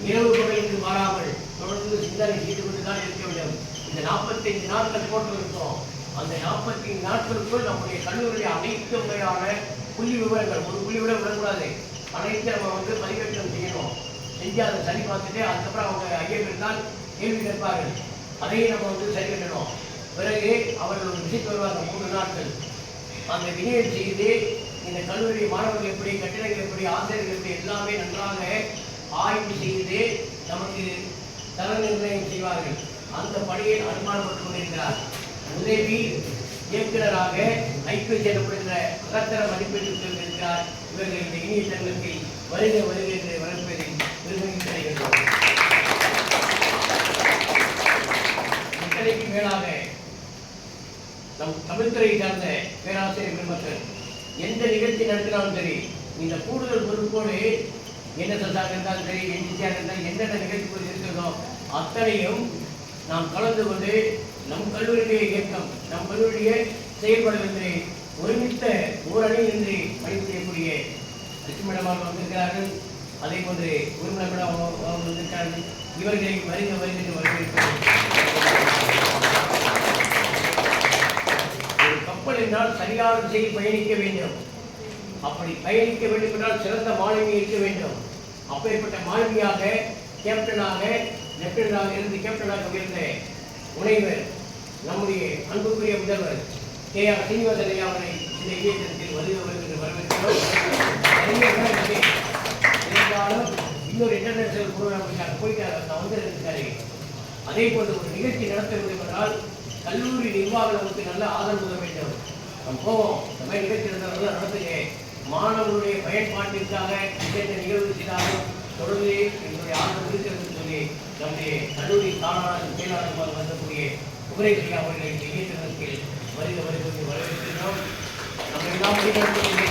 இரவு பகலுக்கு மாறாமல் தொடர்ந்து சிந்தனை செய்து கொண்டுதான் இருக்க வேண்டும். இந்த 45 நாட்கள் போட்டு இருக்கோம். அந்த 45 நாட்களுக்குள் நம்முடைய கல்லூரியுடைய அனைத்து முறையான புள்ளி விவரங்கள், ஒரு புள்ளி விவரம் விடக்கூடாது, அனைத்து நம்ம பதிவேற்றம் செய்யணும். செஞ்சு அதை சரி பார்த்துட்டு அதுக்கப்புறம் அவங்க ஐயம் இருந்தால் கேள்வி கேட்பார்கள், அதையும் நம்ம சரி கட்டணும். பிறகு அவர்கள் ஒரு விசிட் வருவாங்க 3 நாட்கள். அந்த வினியை செய்து இந்த கல்லூரி மாணவர்கள் எப்படி, கட்டிடங்கள் எப்படி, ஆசிரியர்கள் எப்படி எல்லாமே நன்றாக ஆய்வு செய்து நமக்கு தர நிர்ணயம் செய்வார்கள். அந்த பணியை அனுமானப்பட்டுக் கொண்டிருக்கிறார். உதவி இயக்குநராக ஐக்கிய செயல்படுகிற அகத்தர மதிப்பீட்டு இருக்கிறார். இவர்கள் இந்த இனிய தருணத்தில் வருக வருக என்று வரப்பதில் பெருமை கிடைக்கின்றோம். இத்தனைக்கு மேலாக நம் தமிழ்துறையை சார்ந்த பேராசிரியர் பெருமக்கள் எந்த நிகழ்ச்சி நடத்தினாலும் சரி, இந்த கூடுதல் பொறுப்போடு NSS இருந்தாலும் சரி, NCC இருந்தாலும் என்னென்ன நிகழ்ச்சி இருக்கிறதோ அத்தனையும் நாம் கலந்து கொண்டு நம் கல்லூரியுடைய இயக்கம், நம் கல்லூரிய செயல்படுவதை ஒருமித்த ஓரணி என்று பணி செய்யக்கூடிய லட்சுமிடமாக வந்திருக்கிறார்கள். அதே போன்று உரிமையிடம் வந்திருக்கிறார்கள். இவர்களை வருக வருகின்ற வரவேற்கிறோம். ஒரு கப்பல் என்றால் சரியான திசையில் பயணிக்க வேண்டும். அப்படி பயணிக்க வேண்டும் என்றால் சிறந்த மாணவி இருக்க வேண்டும். அப்பேற்பட்ட மாணவியாக கேப்டனாக லெப்டினண்டாக இருந்து கேப்டனாக இருந்த முனைவர் நம்முடைய அன்புக்குரிய முதல்வர் KR சீனிவாசன் ஐயா அவரை இந்த இயக்கத்தில் வருக வருகின்ற வரவேற்கிறோம். இருந்தாலும் இன்னொரு இன்டர்நேஷனல் ப்ரோக்ராமுக்காக போயிட்டு வந்திருக்காரு. அதே போன்று ஒரு நிகழ்ச்சி நடத்த வேண்டும் என்றால் கல்லூரி நிர்வாகம் நமக்கு நல்ல ஆதரவு தர வேண்டும். நம்ம போவோம், இந்த மாதிரி நிகழ்ச்சி நடத்துங்க, மாணவர்களுடைய பயன்பாட்டிற்காக இந்த நிகழ்வு செய்தாலும் தொடர்ந்து என்னுடைய ஆதரவு இருக்கிறது சொல்லி நம்முடைய கல்லூரி தானாளர் செயலாளர் வந்தக்கூடிய குமரேஸ்வரி அவர்களை இந்த இயக்கத்தில் வருக வருகிறது வரவேற்கிறோம். நம்ம எல்லாம்